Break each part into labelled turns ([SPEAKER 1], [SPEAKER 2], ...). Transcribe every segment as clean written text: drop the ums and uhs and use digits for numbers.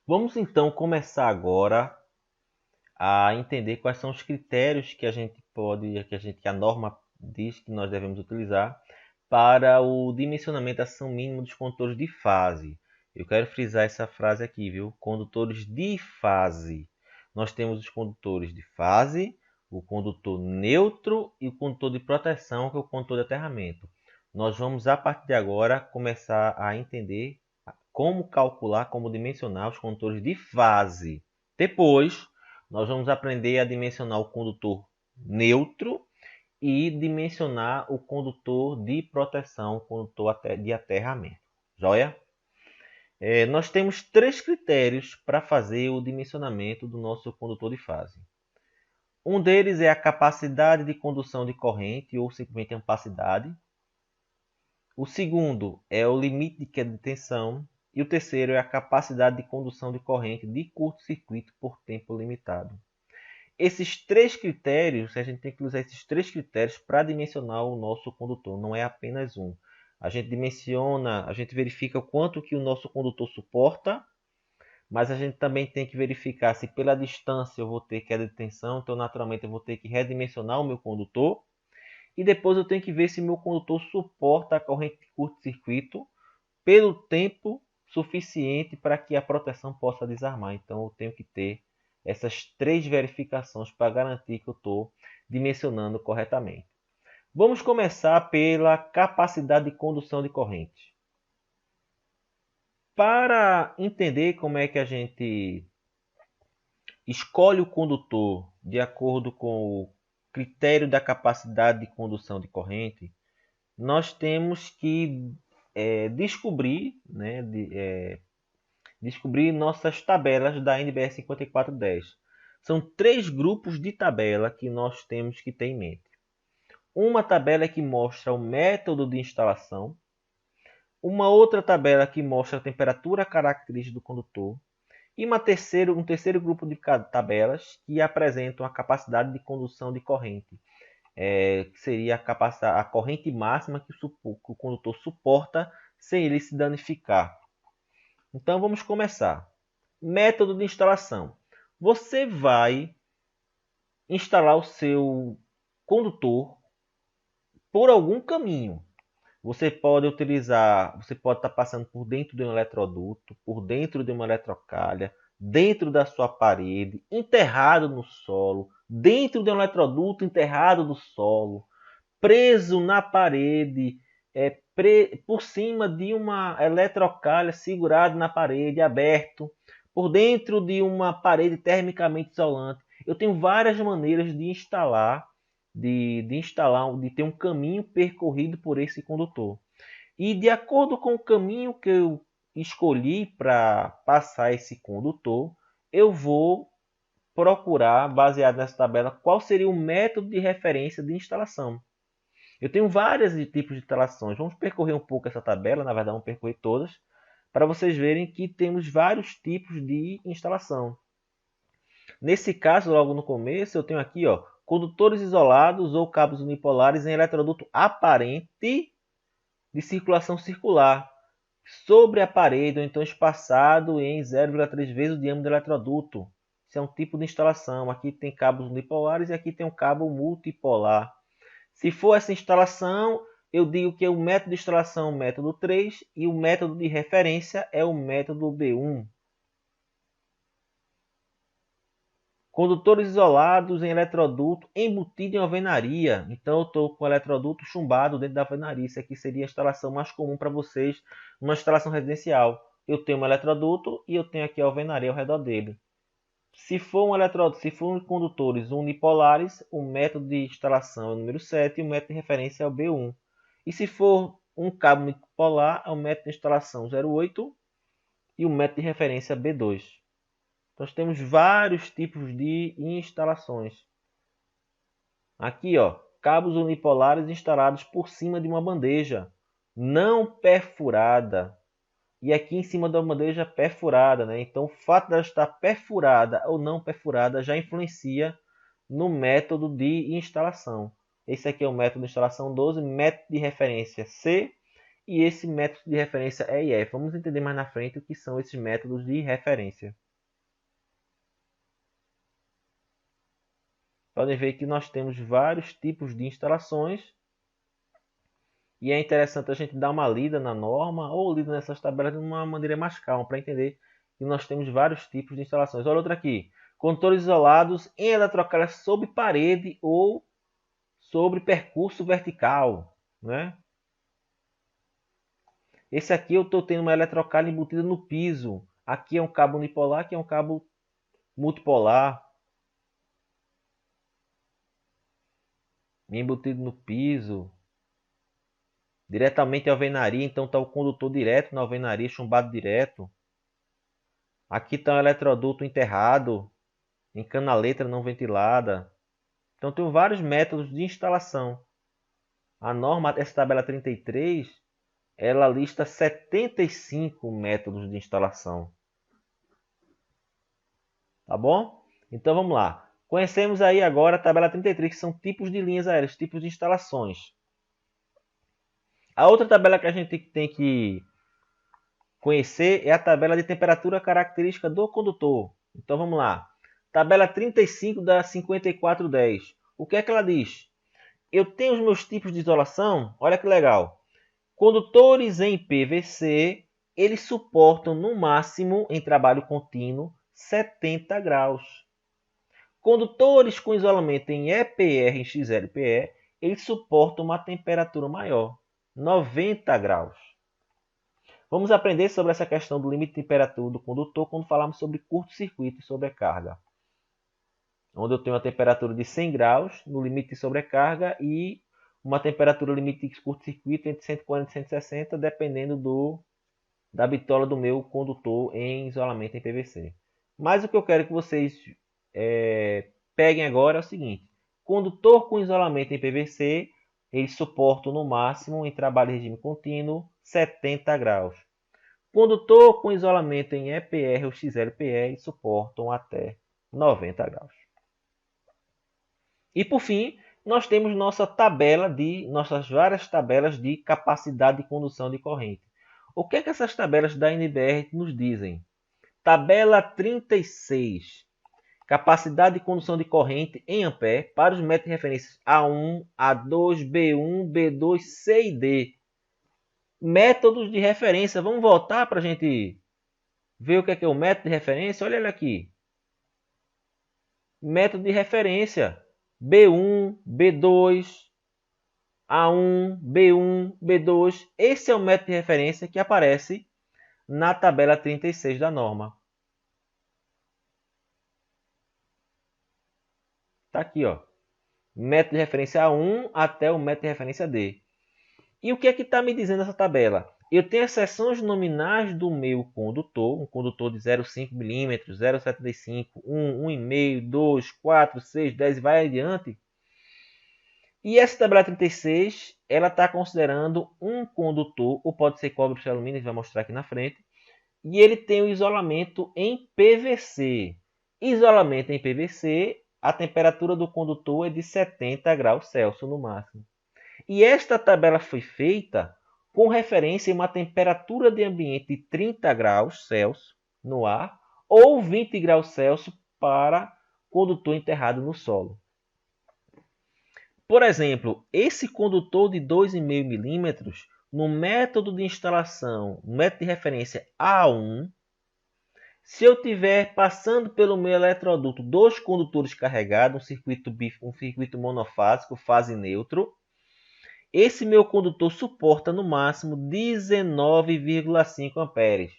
[SPEAKER 1] Vamos então começar agora a entender quais são os critérios que a gente pode, que a norma diz que nós devemos utilizar para o dimensionamento da ação mínima dos condutores de fase. Eu quero frisar essa frase aqui, viu? Condutores de fase. Nós temos os condutores de fase, o condutor neutro e o condutor de proteção, que é o condutor de aterramento. Nós vamos, a partir de agora, começar a entender como calcular, como dimensionar os condutores de fase. Depois, nós vamos aprender a dimensionar o condutor neutro e dimensionar o condutor de proteção, o condutor de aterramento. Joia? Nós temos três critérios para fazer o dimensionamento do nosso condutor de fase. Um deles é a capacidade de condução de corrente, ou simplesmente ampacidade. O segundo é o limite de queda de tensão. E o terceiro é a capacidade de condução de corrente de curto-circuito por tempo limitado. Esses três critérios, a gente tem que usar esses três critérios para dimensionar o nosso condutor, não é apenas um. A gente dimensiona, a gente verifica o quanto que o nosso condutor suporta, mas a gente também tem que verificar se pela distância eu vou ter queda de tensão, então naturalmente eu vou ter que redimensionar o meu condutor. E depois eu tenho que ver se meu condutor suporta a corrente de curto-circuito pelo tempo suficiente para que a proteção possa desarmar. Então eu tenho que ter essas três verificações para garantir que eu estou dimensionando corretamente. Vamos começar pela capacidade de condução de corrente. Para entender como é que a gente escolhe o condutor de acordo com o critério da capacidade de condução de corrente, nós temos que descobrir, descobrir nossas tabelas da NBR 5410. São três grupos de tabela que nós temos que ter em mente. Uma tabela que mostra o método de instalação, uma outra tabela que mostra a temperatura característica do condutor e um terceiro grupo de tabelas que apresentam a capacidade de condução de corrente, que seria a corrente máxima que o condutor suporta sem ele se danificar. Então vamos começar. Método de instalação. Você vai instalar o seu condutor por algum caminho. Você pode estar passando por dentro de um eletroduto, por dentro de uma eletrocalha, dentro da sua parede, enterrado no solo, dentro de um eletroduto enterrado no solo, preso na parede, por cima de uma eletrocalha segurado na parede, aberto, por dentro de uma parede termicamente isolante. Eu tenho várias maneiras de instalar, de ter um caminho percorrido por esse condutor. E de acordo com o caminho que eu escolhi para passar esse condutor, eu vou procurar, baseado nessa tabela, qual seria o método de referência de instalação. Eu tenho vários tipos de instalações. Vamos percorrer um pouco essa tabela, na verdade vamos percorrer todas, para vocês verem que temos vários tipos de instalação. Nesse caso, logo no começo, eu tenho aqui condutores isolados ou cabos unipolares em eletroduto aparente de circulação circular sobre a parede ou então espaçado em 0,3 vezes o diâmetro do eletroduto. Isso é um tipo de instalação. Aqui tem cabos unipolares e aqui tem um cabo multipolar. Se for essa instalação, eu digo que o método de instalação é o método 3 e o método de referência é o método B1. Condutores isolados em eletroduto embutido em alvenaria. Então eu estou com o eletroduto chumbado dentro da alvenaria. Isso aqui seria a instalação mais comum para vocês numa instalação residencial. Eu tenho um eletroduto e eu tenho aqui a alvenaria ao redor dele. Se for um eletroduto, se for condutores unipolares, o método de instalação é o número 7 e o método de referência é o B1. E se for um cabo unipolar, é o método de instalação 0,8 e o método de referência B2. Nós temos vários tipos de instalações. Aqui, cabos unipolares instalados por cima de uma bandeja não perfurada. E aqui em cima da bandeja perfurada, né? Então, o fato dela estar perfurada ou não perfurada já influencia no método de instalação. Esse aqui é o método de instalação 12, método de referência C e esse método de referência E e F. Vamos entender mais na frente o que são esses métodos de referência. Podem ver que nós temos vários tipos de instalações e é interessante a gente dar uma lida na norma ou lida nessas tabelas de uma maneira mais calma para entender que nós temos vários tipos de instalações. Olha outra aqui. Condutores isolados em eletrocalha sob parede ou sobre percurso vertical, né? Esse aqui eu estou tendo uma eletrocalha embutida no piso. Aqui é um cabo unipolar, aqui é um cabo multipolar. Embutido no piso. Diretamente à alvenaria, então está o condutor direto na alvenaria, chumbado direto. Aqui está um eletroduto enterrado em canaleta não ventilada. Então tem vários métodos de instalação. A norma, essa tabela 33, ela lista 75 métodos de instalação. Tá bom? Então vamos lá. Conhecemos aí agora a tabela 33, que são tipos de linhas aéreas, tipos de instalações. A outra tabela que a gente tem que conhecer é a tabela de temperatura característica do condutor. Então vamos lá. Tabela 35 da 5410. O que é que ela diz? Eu tenho os meus tipos de isolação. Olha que legal. Condutores em PVC, eles suportam no máximo, em trabalho contínuo, 70 graus. Condutores com isolamento em EPR e XLPE, eles suportam uma temperatura maior, 90 graus. Vamos aprender sobre essa questão do limite de temperatura do condutor quando falarmos sobre curto-circuito e sobrecarga. Onde eu tenho uma temperatura de 100 graus no limite de sobrecarga e uma temperatura limite de curto-circuito entre 140 e 160, dependendo da bitola do meu condutor em isolamento em PVC. Mas o que eu quero que vocês peguem agora é o seguinte. Condutor com isolamento em PVC, eles suportam no máximo, em trabalho em regime contínuo, 70 graus. Condutor com isolamento em EPR ou XLPE, eles suportam até 90 graus. E por fim, nós temos nossas várias tabelas de capacidade de condução de corrente. O que é que essas tabelas da NBR nos dizem? Tabela 36. Capacidade de condução de corrente em ampere para os métodos de referência A1, A2, B1, B2, C e D. Métodos de referência. Vamos voltar para a gente ver o que é o método de referência. Olha ele aqui. Método de referência. B1, B2, A1, B1, B2. Esse é o método de referência que aparece na tabela 36 da norma. Está aqui, ó. Método de referência A1 até o método de referência D. E o que é que está me dizendo essa tabela? Eu tenho as seções nominais do meu condutor, um condutor de 0,5 mm, 0,75, 1, 1,5, 2, 4, 6, 10 e vai adiante. E essa tabela 36, ela está considerando um condutor, ou pode ser cobre ou alumínio, a gente vai mostrar aqui na frente, e ele tem o isolamento em PVC. Isolamento em PVC, a temperatura do condutor é de 70 graus Celsius no máximo. E esta tabela foi feita com referência a uma temperatura de ambiente de 30 graus Celsius no ar ou 20 graus Celsius para condutor enterrado no solo. Por exemplo, esse condutor de 2,5 mm, no método de instalação, método de referência A1, se eu tiver passando pelo meu eletroduto 2 condutores carregados, um circuito monofásico, fase neutro, esse meu condutor suporta no máximo 19,5 amperes.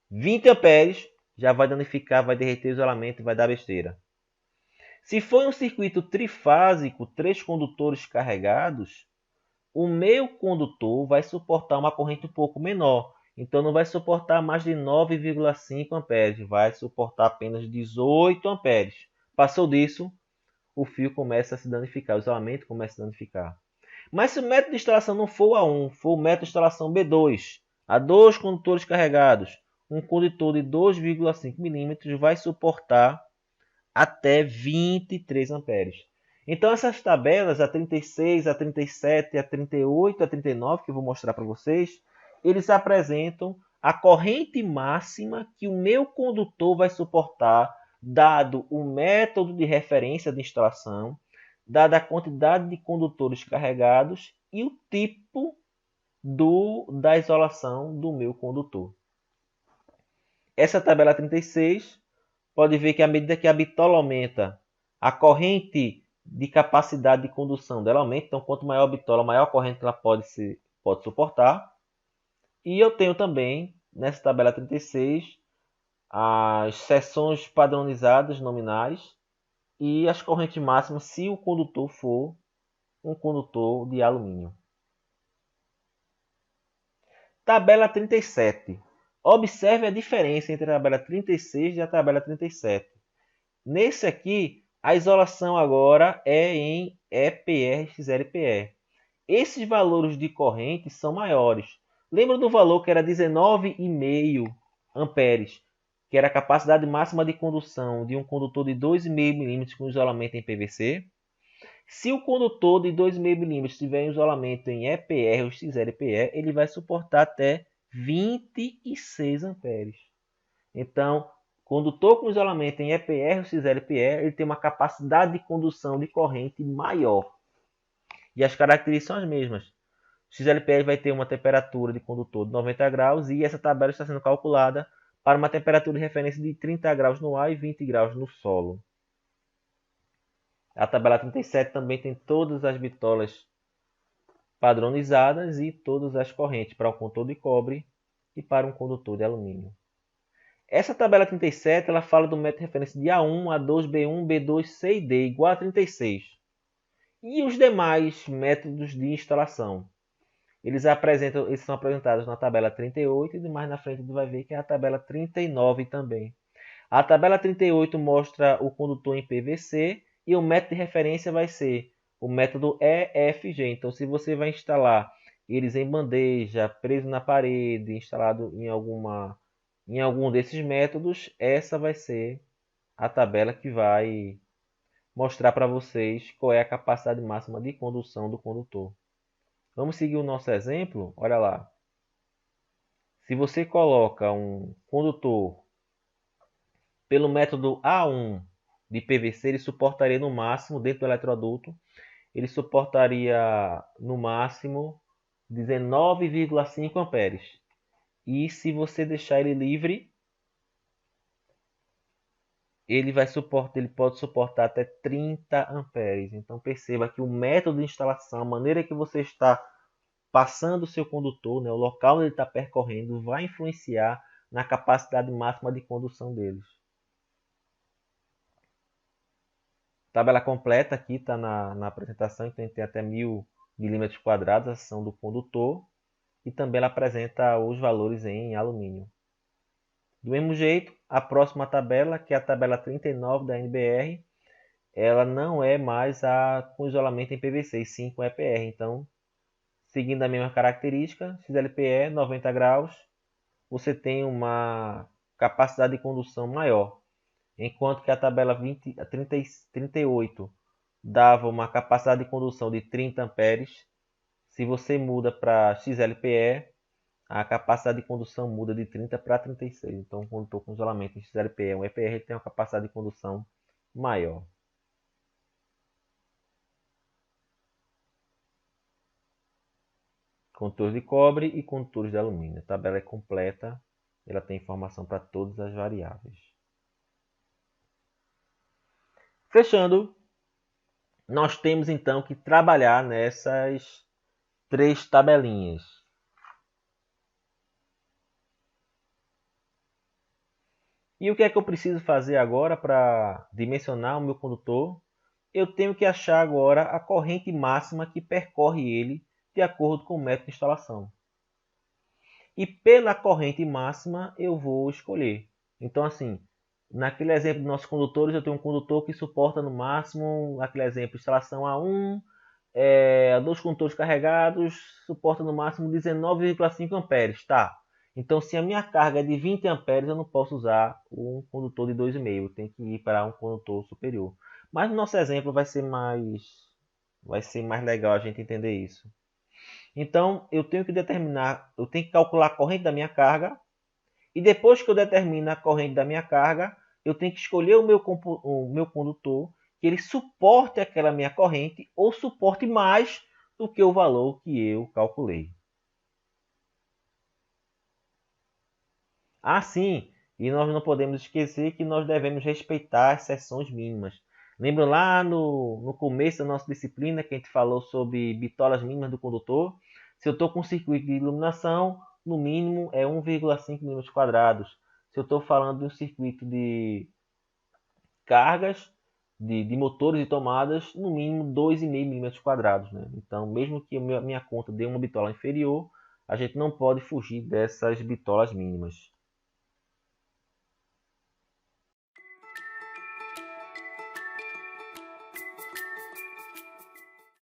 [SPEAKER 1] 20 amperes já vai danificar, vai derreter o isolamento e vai dar besteira. Se for um circuito trifásico, 3 condutores carregados, o meu condutor vai suportar uma corrente um pouco menor. Então não vai suportar mais de 9,5 amperes, vai suportar apenas 18 amperes. Passou disso, o fio começa a se danificar, o isolamento começa a se danificar. Mas se o método de instalação não for A1, for o método de instalação B2, a 2 condutores carregados, um condutor de 2,5 mm vai suportar até 23 amperes. Então essas tabelas, a 36, a 37, a 38, a 39, que eu vou mostrar para vocês, eles apresentam a corrente máxima que o meu condutor vai suportar, dado o método de referência de instalação, dada a quantidade de condutores carregados e o tipo da isolação do meu condutor. Essa tabela 36 pode ver que à medida que a bitola aumenta, a corrente de capacidade de condução dela aumenta. Então, quanto maior a bitola, maior a corrente que ela pode suportar. E eu tenho também, nessa tabela 36, as seções padronizadas nominais e as correntes máximas se o condutor for um condutor de alumínio. Tabela 37. Observe a diferença entre a tabela 36 e a tabela 37. Nesse aqui, a isolação agora é em EPR XLPE. Esses valores de corrente são maiores. Lembra do valor que era 19,5 amperes, que era a capacidade máxima de condução de um condutor de 2,5 milímetros com isolamento em PVC? Se o condutor de 2,5 milímetros tiver isolamento em EPR ou XLPE, ele vai suportar até 26 amperes. Então, condutor com isolamento em EPR ou XLPE, ele tem uma capacidade de condução de corrente maior. E as características são as mesmas. O XLPE vai ter uma temperatura de condutor de 90 graus e essa tabela está sendo calculada para uma temperatura de referência de 30 graus no ar e 20 graus no solo. A tabela 37 também tem todas as bitolas padronizadas e todas as correntes para um condutor de cobre e para um condutor de alumínio. Essa tabela 37 ela fala do método de referência de A1, A2, B1, B2, C e D igual a 36. E os demais métodos de instalação? Eles são apresentados na tabela 38 e mais na frente você vai ver que é a tabela 39 também. A tabela 38 mostra o condutor em PVC e o método de referência vai ser o método EFG. Então, se você vai instalar eles em bandeja, preso na parede, instalado em algum desses métodos, essa vai ser a tabela que vai mostrar para vocês qual é a capacidade máxima de condução do condutor. Vamos seguir o nosso exemplo? Olha lá. Se você coloca um condutor pelo método A1 de PVC, ele suportaria no máximo, dentro do eletroduto, ele suportaria no máximo 19,5 amperes. E se você deixar ele livre, ele pode suportar até 30 amperes. Então perceba que o método de instalação, a maneira que você está passando o seu condutor, né, o local onde ele está percorrendo, vai influenciar na capacidade máxima de condução deles. Tabela completa aqui está na apresentação, então tem até 1000 milímetros quadrados a seção do condutor e também ela apresenta os valores em alumínio. Do mesmo jeito, a próxima tabela, que é a tabela 39 da NBR, ela não é mais com isolamento em PVC, e sim com EPR. Então, seguindo a mesma característica, XLPE 90 graus, você tem uma capacidade de condução maior. Enquanto que a tabela 38 dava uma capacidade de condução de 30 amperes, se você muda para XLPE, a capacidade de condução muda de 30 para 36. Então, quando estou com isolamento em XLPE ou EPR, ele tem uma capacidade de condução maior. Condutores de cobre e condutores de alumínio. A tabela é completa, ela tem informação para todas as variáveis. Fechando, nós temos então que trabalhar nessas 3 tabelinhas. E o que é que eu preciso fazer agora para dimensionar o meu condutor? Eu tenho que achar agora a corrente máxima que percorre ele de acordo com o método de instalação. E pela corrente máxima eu vou escolher. Então assim, naquele exemplo dos nossos condutores, eu tenho um condutor que suporta no máximo, naquele exemplo, instalação A1, 2 condutores carregados, suporta no máximo 19,5 amperes. Tá. Então, se a minha carga é de 20 amperes, eu não posso usar um condutor de 2,5. Eu tenho que ir para um condutor superior. Mas no nosso exemplo vai ser mais legal a gente entender isso. Então, eu tenho que calcular a corrente da minha carga, e depois que eu determino a corrente da minha carga, eu tenho que escolher o meu condutor, que ele suporte aquela minha corrente ou suporte mais do que o valor que eu calculei. Assim, e nós não podemos esquecer que nós devemos respeitar as seções mínimas. Lembra lá no começo da nossa disciplina que a gente falou sobre bitolas mínimas do condutor? Se eu estou com um circuito de iluminação, no mínimo é 1,5 milímetros quadrados. Se eu estou falando de um circuito de cargas, de motores e tomadas, no mínimo 2,5 milímetros quadrados. Né? Então, mesmo que a minha conta dê uma bitola inferior, a gente não pode fugir dessas bitolas mínimas.